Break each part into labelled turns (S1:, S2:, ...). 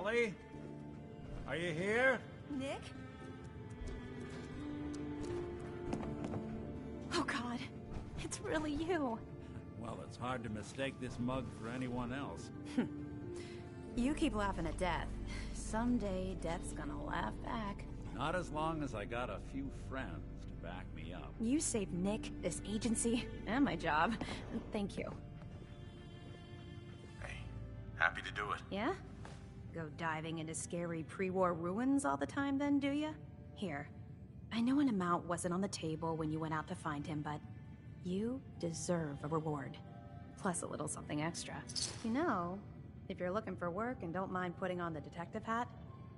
S1: Ellie? Are you here?
S2: Nick? Oh God, it's really you.
S1: Well, it's hard to mistake this mug for anyone else.
S2: You keep laughing at death. Someday, death's gonna laugh back.
S1: Not as long as I got a few friends to back me up.
S2: You saved Nick, this agency, and my job. Thank you.
S3: Hey, happy to do it.
S2: Yeah? Go diving into scary pre-war ruins all the time then, do ya? Here, I know an amount wasn't on the table when you went out to find him, but you deserve a reward. Plus a little something extra. You know, if you're looking for work and don't mind putting on the detective hat,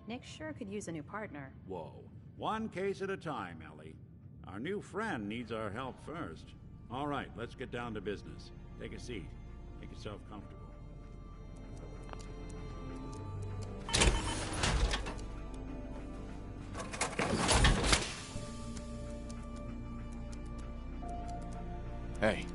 S2: Nick sure could use a new partner.
S1: Whoa. One case at a time, Ellie. Our new friend needs our help first. All right, let's get down to business. Take a seat. Make yourself comfortable.
S3: Hey.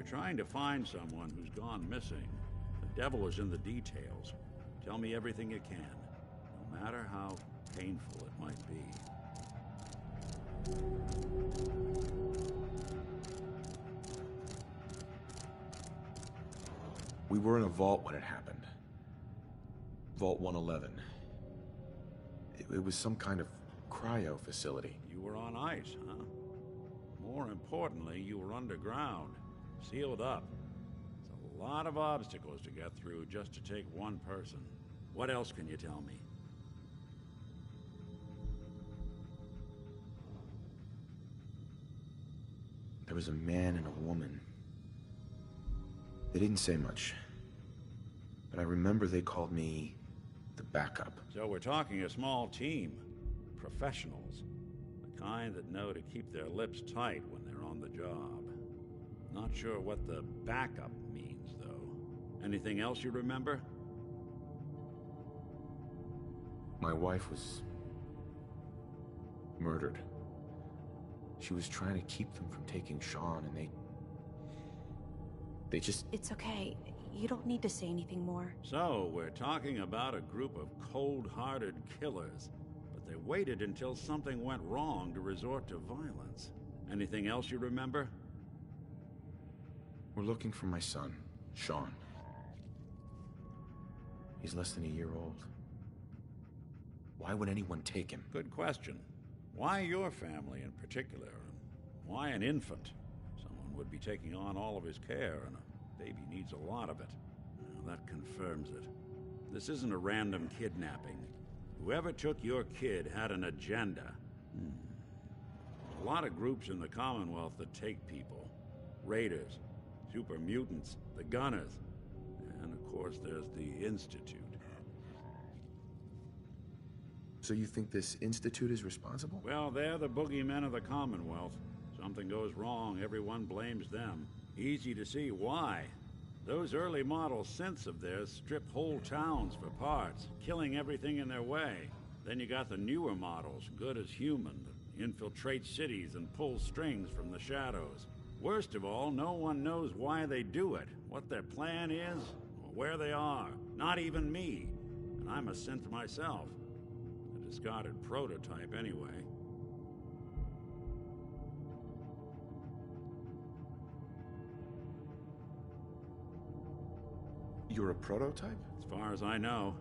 S1: Trying to find someone who's gone missing. The devil is in the details. Tell me everything you can, no matter how painful it might be.
S3: We were in a vault when it happened. Vault 111. It was some kind of cryo facility.
S1: You were on ice, huh? More importantly, you were underground. Sealed up. It's a lot of obstacles to get through just to take one person. What else can you tell me?
S3: There was a man and a woman. They didn't say much. But I remember they called me the backup.
S1: So we're talking a small team. Professionals. The kind that know to keep their lips tight when they're on the job. Not sure what the backup means, though. Anything else you remember?
S3: My wife was murdered. She was trying to keep them from taking Sean, and they just...
S2: It's okay. You don't need to say anything more.
S1: So, we're talking about a group of cold-hearted killers, but they waited until something went wrong to resort to violence. Anything else you remember?
S3: We're looking for my son, Sean. He's less than a year old. Why would anyone take him?
S1: Good question. Why your family in particular? Why an infant? Someone would be taking on all of his care, and a baby needs a lot of it. Well, that confirms it. This isn't a random kidnapping. Whoever took your kid had an agenda. There's a lot of groups in the Commonwealth that take people. Raiders. Super mutants, the Gunners, and of course there's the Institute.
S3: So you think this Institute is responsible?
S1: Well, they're the boogeymen of the Commonwealth. Something goes wrong, everyone blames them. Easy to see why. Those early model synths of theirs strip whole towns for parts, killing everything in their way. Then you got the newer models, good as human, that infiltrate cities and pull strings from the shadows. Worst of all, no one knows why they do it, what their plan is, or where they are. Not even me. And I'm a synth myself. A discarded prototype, anyway.
S3: You're a prototype?
S1: As far as I know.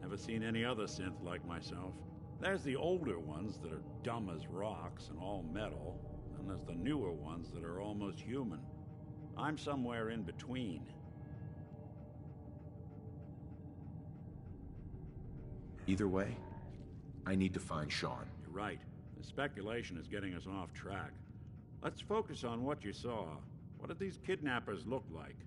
S1: Never seen any other synth like myself. There's the older ones that are dumb as rocks and all metal. And there's the newer ones that are almost human. I'm somewhere in between.
S3: Either way, I need to find Sean.
S1: You're right. The speculation is getting us off track. Let's focus on what you saw. What did these kidnappers look like?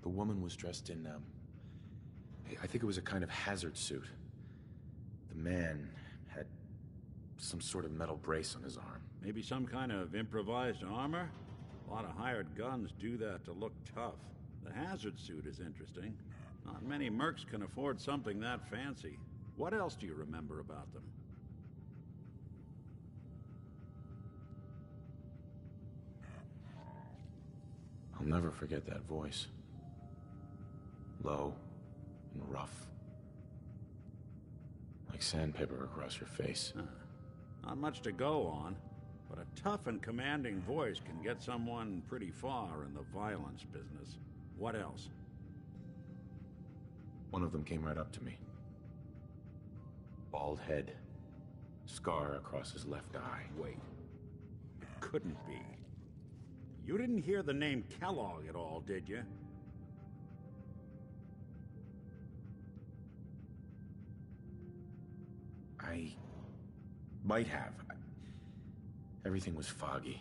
S3: The woman was dressed in, I think it was a kind of hazard suit. The man had some sort of metal brace on his arm.
S1: Maybe some kind of improvised armor? A lot of hired guns do that to look tough. The hazard suit is interesting. Not many mercs can afford something that fancy. What else do you remember about them?
S3: I'll never forget that voice. Low and rough. Like sandpaper across your face.
S1: Not much to go on, but a tough and commanding voice can get someone pretty far in the violence business. What else?
S3: One of them came right up to me. Bald head. Scar across his left eye.
S1: Wait. It couldn't be. You didn't hear the name Kellogg at all, did you?
S3: I might have. Everything was foggy.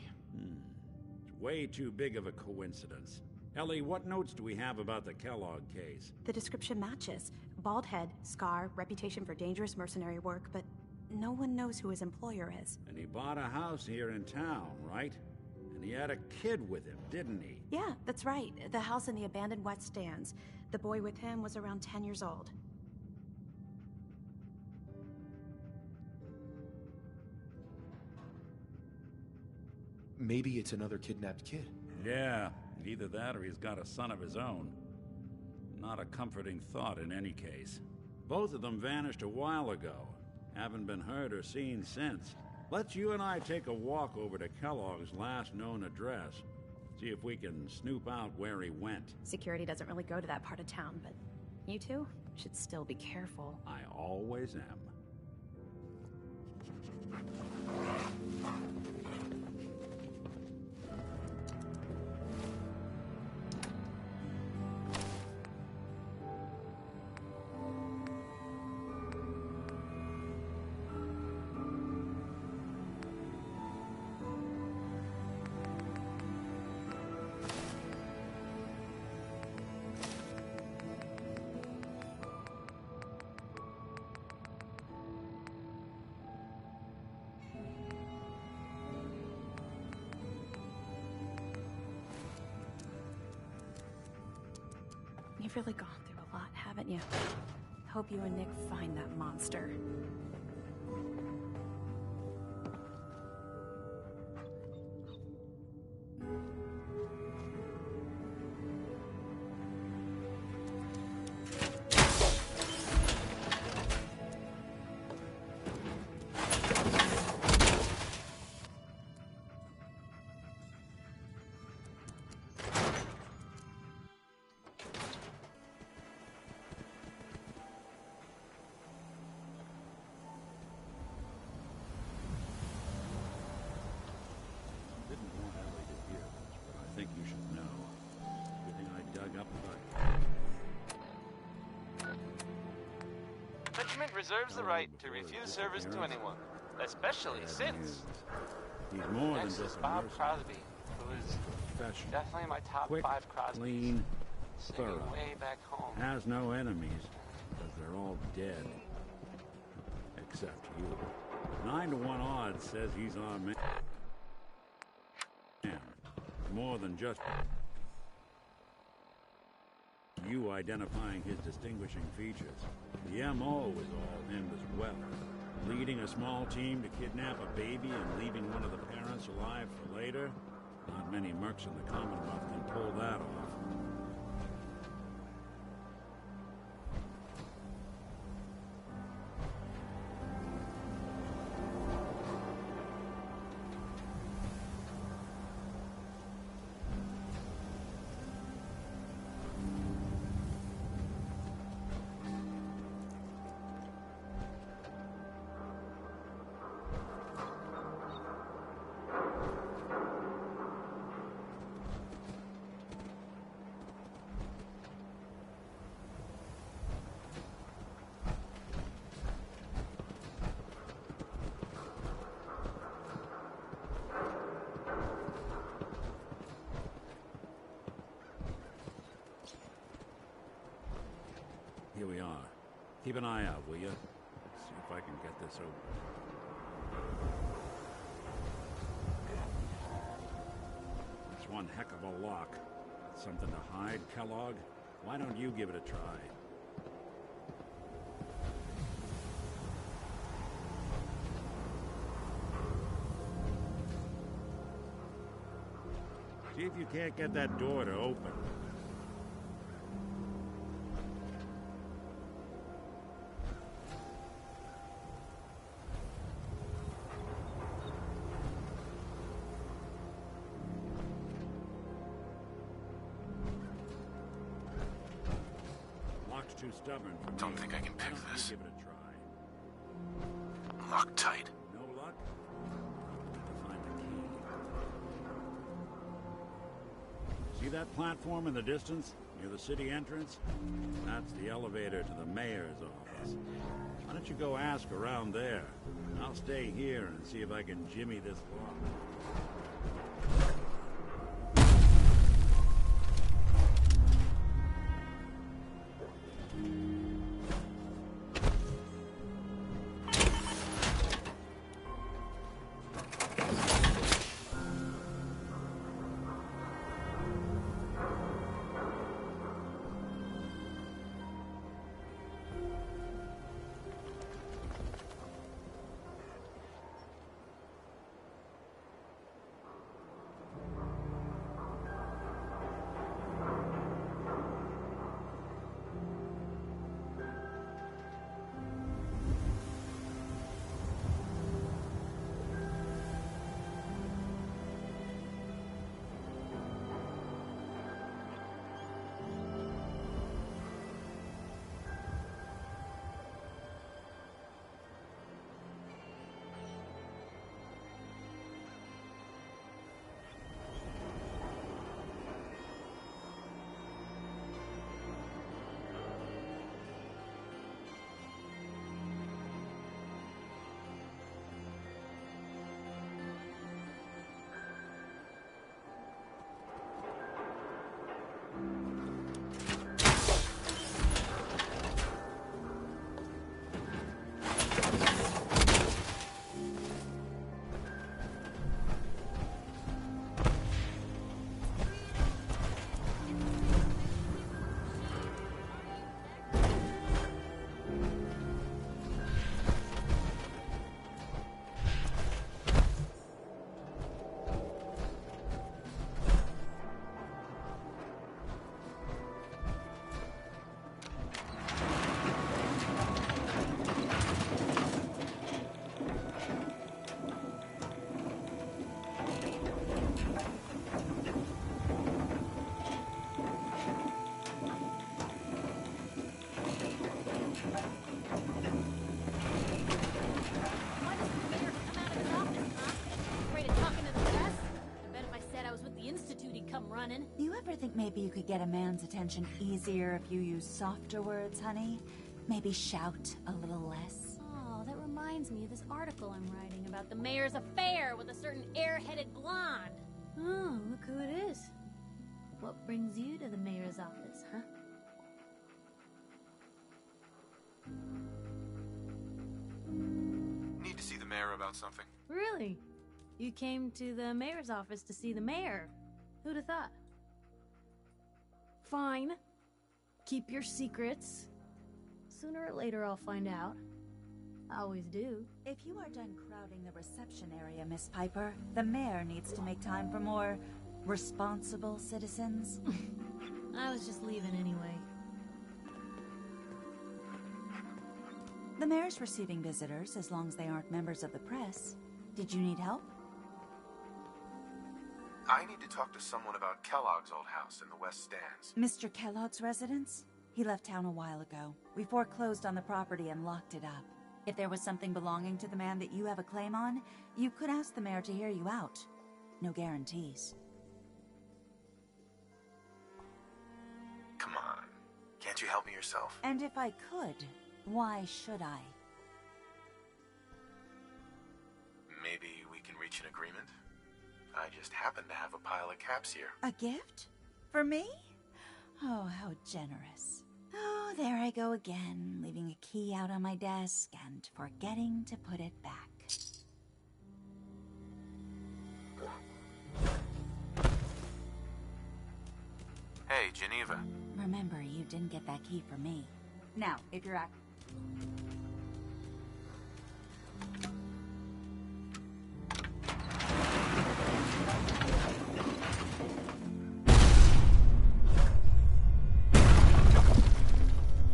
S1: It's way too big of a coincidence. Ellie, what notes do we have about the Kellogg case?
S2: The description matches. Bald head, scar, reputation for dangerous mercenary work, but no one knows who his employer is.
S1: And he bought a house here in town, right? And he had a kid with him, didn't he?
S2: Yeah, that's right. The house in the abandoned West Stands. The boy with him was around 10 years old.
S3: Maybe it's another kidnapped kid.
S1: Yeah, either that or he's got a son of his own. Not a comforting thought in any case. Both of them vanished a while ago. Haven't been heard or seen since. Let's you and I take a walk over to Kellogg's last known address. See if we can snoop out where he went.
S2: Security doesn't really go to that part of town, but you two should still be careful.
S1: I always am.
S2: You've really gone through a lot, haven't you? Hope you and Nick find that monster.
S4: Regiment reserves the right to refuse service to anyone, especially since
S1: he's more than
S4: next
S1: just
S4: is
S1: a
S4: Bob
S1: mercenary.
S4: Crosby, who is
S1: Professional.
S4: definitely my top
S1: Quick,
S4: 5 Crosbys.
S1: clean,
S4: Singing
S1: thorough.
S4: way back home.
S1: Has no enemies, because they're all dead. Except you. 9 to 1 odds says he's our man. More than just you identifying his distinguishing features. The M.O. is all him as well. Leading a small team to kidnap a baby and leaving one of the parents alive for later? Not many mercs in the Commonwealth can pull that off. Keep an eye out, will you? See if I can get this open. It's one heck of a lock. Something to hide, Kellogg? Why don't you give it a try? See if you can't get that door to open. Lock's too stubborn for me.
S3: Don't think I can pick this.
S1: Give it a try.
S3: Locked tight.
S1: No luck? Need to find the key. See that platform in the distance, near the city entrance? That's the elevator to the mayor's office. Why don't you go ask around there? I'll stay here and see if I can jimmy this lock.
S5: You ever think maybe you could get a man's attention easier if you use softer words, honey? Maybe shout a little less?
S6: Oh, that reminds me of this article I'm writing about the mayor's affair with a certain air-headed blonde. Oh, look who it is. What brings you to the mayor's office, huh?
S3: Need to see the mayor about something.
S6: Really? You came to the mayor's office to see the mayor? Who'd have thought? Fine. Keep your secrets. Sooner or later I'll find out. I always do.
S5: If you are done crowding the reception area, Miss Piper, the mayor needs to make time for more responsible citizens.
S6: I was just leaving anyway.
S5: The mayor's receiving visitors as long as they aren't members of the press. Did you need help?
S3: I need to talk to someone about Kellogg's old house in the West Stands.
S5: Mr. Kellogg's residence? He left town a while ago. We foreclosed on the property and locked it up. If there was something belonging to the man that you have a claim on, you could ask the mayor to hear you out. No guarantees.
S3: Come on. Can't you help me yourself?
S5: And if I could, why should I?
S3: Maybe we can reach an agreement? I just happen to have a pile of caps here.
S5: A gift? For me? Oh, how generous. Oh, there I go again, leaving a key out on my desk and forgetting to put it back.
S3: Hey, Geneva.
S5: Remember, you didn't get that key for me. Now, if you're act...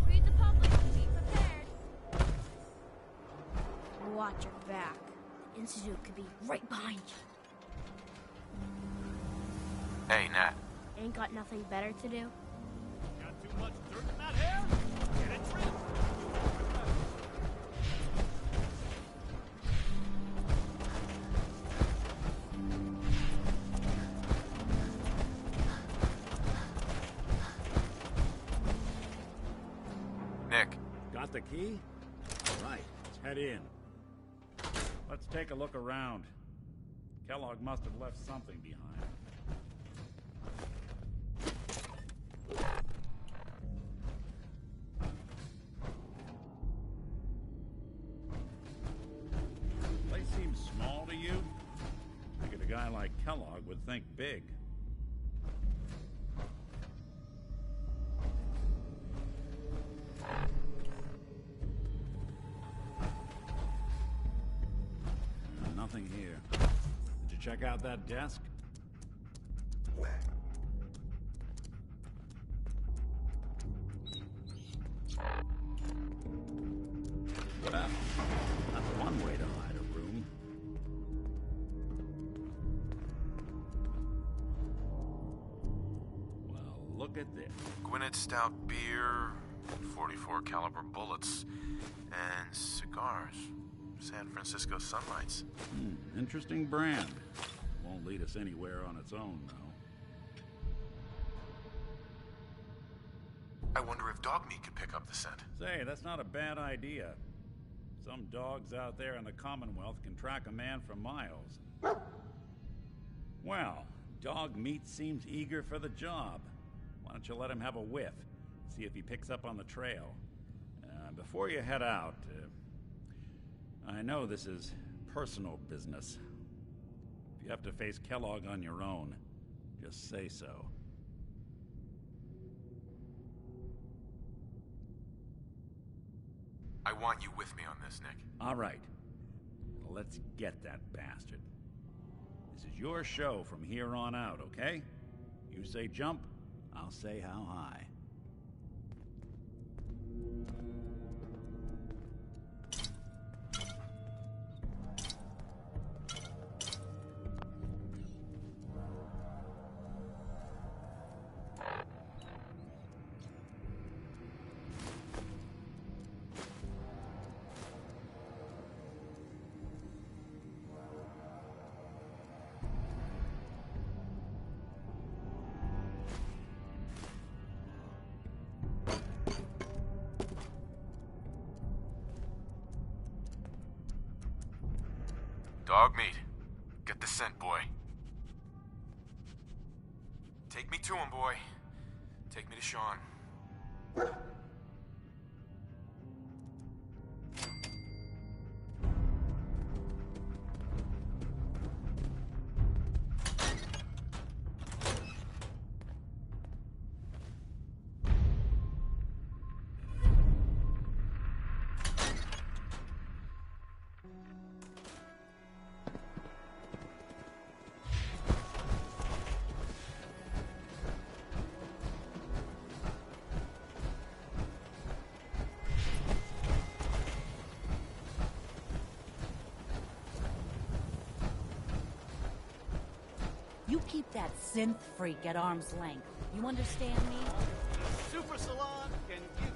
S6: Read the public and be prepared. Watch your back. The Institute could be right behind you.
S3: Hey, Nat.
S6: Ain't got nothing better to do?
S7: Got too much dirt in that hair? Get it trimmed.
S3: Nick.
S1: Got the key? All right, let's head in. Let's take a look around. Kellogg must have left something behind. Place seems small to you? Figured a guy like Kellogg would think big. Nothing here. Did you check out that desk? Well, that's one way to hide a room. Well, look at this.
S3: Gwinnett Stout beer, 44 caliber bullets, and cigars. San Francisco Sunlights.
S1: Interesting brand. Won't lead us anywhere on its own, though.
S3: I wonder if Dogmeat could pick up the scent.
S1: Say, that's not a bad idea. Some dogs out there in the Commonwealth can track a man for miles. Well, Dogmeat seems eager for the job. Why don't you let him have a whiff? See if he picks up on the trail. Before you head out, I know this is personal business. If you have to face Kellogg on your own, just say so.
S3: I want you with me on this, Nick.
S1: All right. Well, let's get that bastard. This is your show from here on out, okay? You say jump, I'll say how high.
S3: Dogmeat. Get the scent, boy. Take me to him, boy. Take me to Sean.
S8: You keep that synth freak at arm's length. You understand me?
S7: Super Salon can give